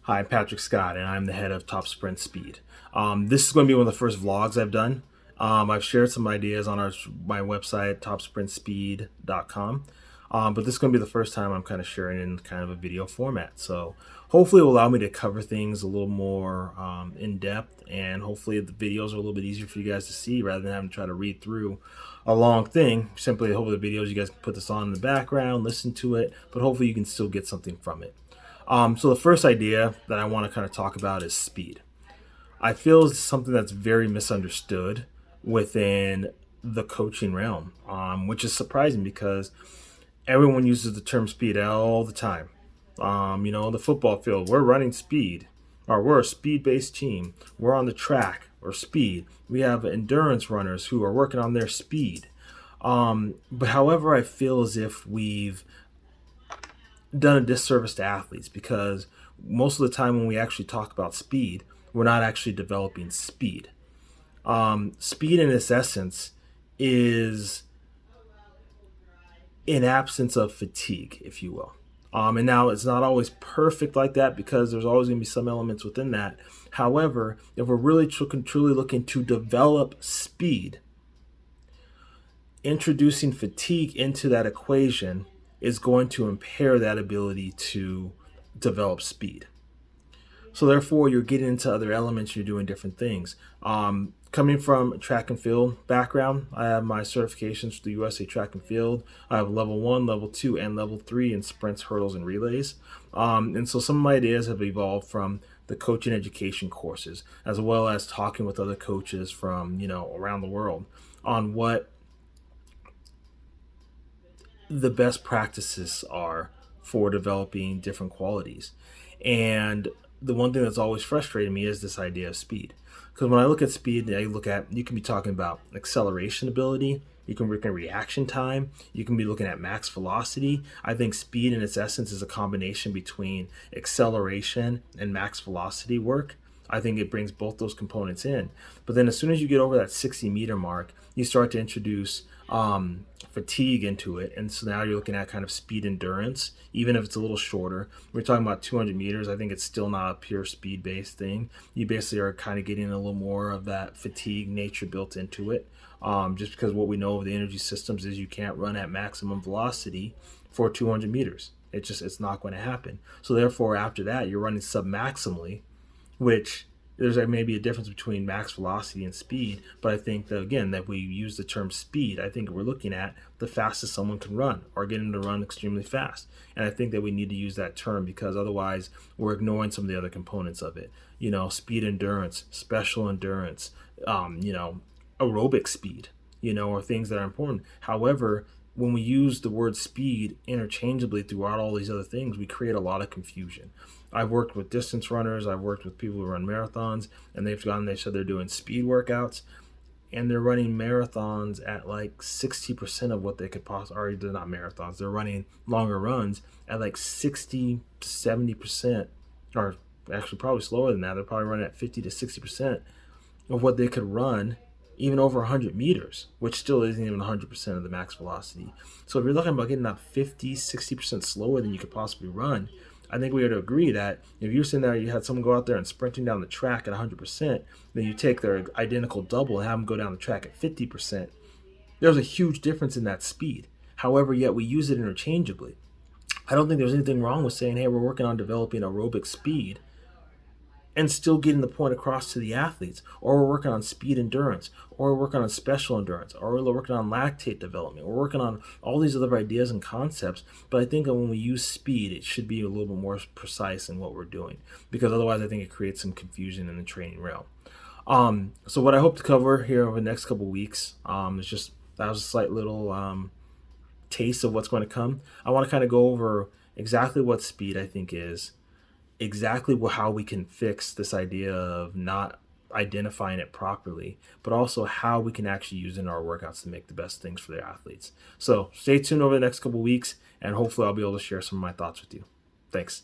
Hi, I'm Patrick Scott, and I'm the head of Top Sprint Speed. This is going to be one of the first vlogs I've done. I've shared some ideas on my website, topsprintspeed.com, but this is going to be the first time I'm kind of sharing in kind of a video format. So hopefully it will allow me to cover things a little more in depth, and hopefully the videos are a little bit easier for you guys to see rather than having to try to read through a long thing. Simply, hopefully the videos, you guys can put this on in the background, listen to it, but hopefully you can still get something from it. So the first idea that I want to kind of talk about is speed. I feel it's something that's very misunderstood within the coaching realm, which is surprising because everyone uses the term speed all the time. The football field, we're running speed, or we're a speed-based team. We're on the track, or speed. We have endurance runners who are working on their speed. But however, I feel as if we've done a disservice to athletes, because most of the time when we actually talk about speed, we're not actually developing speed. Speed in its essence is an absence of fatigue, if you will. And now it's not always perfect like that, because there's always going to be some elements within that. However, if we're really truly looking to develop speed, introducing fatigue into that equation is going to impair that ability to develop speed. So therefore, you're getting into other elements, you're doing different things. Coming from a track and field background, I have my certifications for the USA Track and Field. I have level 1, level 2, and level 3 in sprints, hurdles, and relays. And so some of my ideas have evolved from the coaching education courses, as well as talking with other coaches from around the world on what the best practices are for developing different qualities. And the one thing that's always frustrated me is this idea of speed. Because when I look at speed, you can be talking about acceleration ability, you can look at reaction time, you can be looking at max velocity. I think speed in its essence is a combination between acceleration and max velocity work. I think it brings both those components in. But then as soon as you get over that 60-meter mark, you start to introduce fatigue into it. And so now you're looking at kind of speed endurance, even if it's a little shorter. We're talking about 200 meters. I think it's still not a pure speed-based thing. You basically are kind of getting a little more of that fatigue nature built into it. Just because what we know of the energy systems is you can't run at maximum velocity for 200 meters. It's not going to happen. So therefore, after that, you're running sub-maximally, which there's maybe a difference between max velocity and speed, but I think that, again, that we use the term speed, I think we're looking at the fastest someone can run, or getting to run extremely fast. And I think that we need to use that term, because otherwise we're ignoring some of the other components of it. Speed endurance, special endurance, aerobic speed, are things that are important. However, when we use the word speed interchangeably throughout all these other things, we create a lot of confusion. I've worked with distance runners, I've worked with people who run marathons, and they said they're doing speed workouts, and they're running marathons at like 60% of what they could possibly, or they're not marathons, they're running longer runs at like 60 to 70%, or actually probably slower than that. They're probably running at 50 to 60% of what they could run even over 100 meters, which still isn't even 100% of the max velocity. So if you're looking about getting that 50, 60% slower than you could possibly run, I think we ought to agree that if you're sitting there, you had someone go out there and sprinting down the track at 100%, then you take their identical double and have them go down the track at 50%. There's a huge difference in that speed. However, yet we use it interchangeably. I don't think there's anything wrong with saying, hey, we're working on developing aerobic speed, and still getting the point across to the athletes, or we're working on speed endurance, or we're working on special endurance, or we're working on lactate development. We're working on all these other ideas and concepts, but I think that when we use speed, it should be a little bit more precise in what we're doing, because otherwise I think it creates some confusion in the training realm. So what I hope to cover here over the next couple of weeks is just, that was a slight little taste of what's going to come. I want to kind of go over exactly what speed I think is, exactly how we can fix this idea of not identifying it properly, but also how we can actually use it in our workouts to make the best things for the athletes. So stay tuned over the next couple of weeks, and hopefully I'll be able to share some of my thoughts with you. Thanks.